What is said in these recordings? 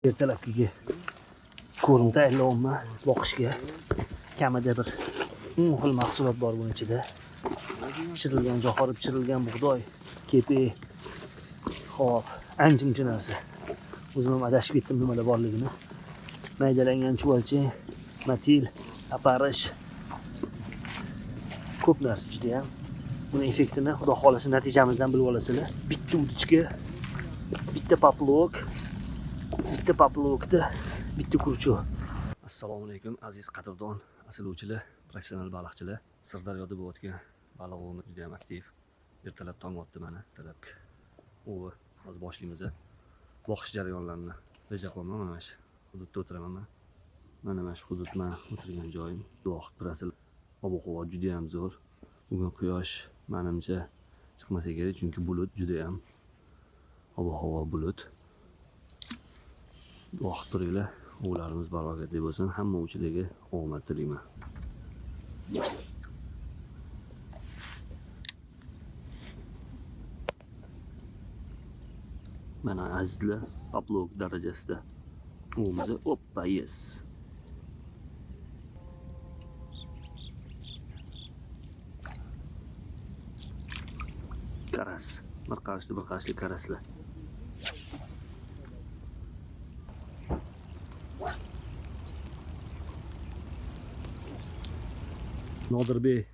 Ertalabki ko'rim tayyorlayapman boqishga. Kamida bir 10 xil mahsulot bor buning ichida. Pishirilgan jo'xori, pishirilgan bug'doy, kepe, hop, ancha-muncha narsa. O'zim ham adashib ketdim nimada borligini. Maydalangan chuvalchang, matil, aparish. Ko'p narsa juda ham. Buni effektini xudo xolasa natijamizdan bilib olasizlar. Bitta udichga, bitta paplokda, bitta kurchu. Assalomu alaykum aziz qadrdon, asiluvchilar, professional baliqchilar. Sirdaryoda bo'layotgan baliq ovimiz juda ham aktiv. Ertalab tong otdi mana ertalabki ovi. Hozir boshlaymiz. Boqish jarayonlarini reja qilaman. Mana shu hududda o'tiraman. Mana shu hudud men o'tirgan joyim. Duo qilib turasizlar. Ob-havo juda ham zo'r. Bugun quyosh menimcha chiqmasa kerak, chunki bulut juda ham. Ob-havo bulut. Duo qilib turinglar. Ovlarimiz barokatli bo'lsin. Hamma ovchilarga omad tilayman. Mana azizlar, paplok darajasida ovimizni oppa yes. Karas, bir qarashli karaslar. Nodirbek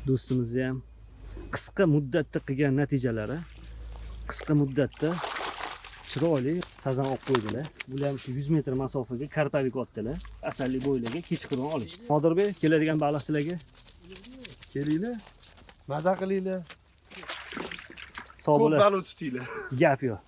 do'stimizni ham qisqa muddatda qilgan natijalari, qisqa muddatda chiroyli sazan olib qo'ydilar. Bular ham shu 100 metr masofaga karpavik otdilar. Asalli bo'ylarga kechqurun olishdi. Nodirbek keladigan baliqchilarga kelinglar, maza qilinglar. Sog' Ko'p bo'lar. baliq tutinglar. Gap yo'q.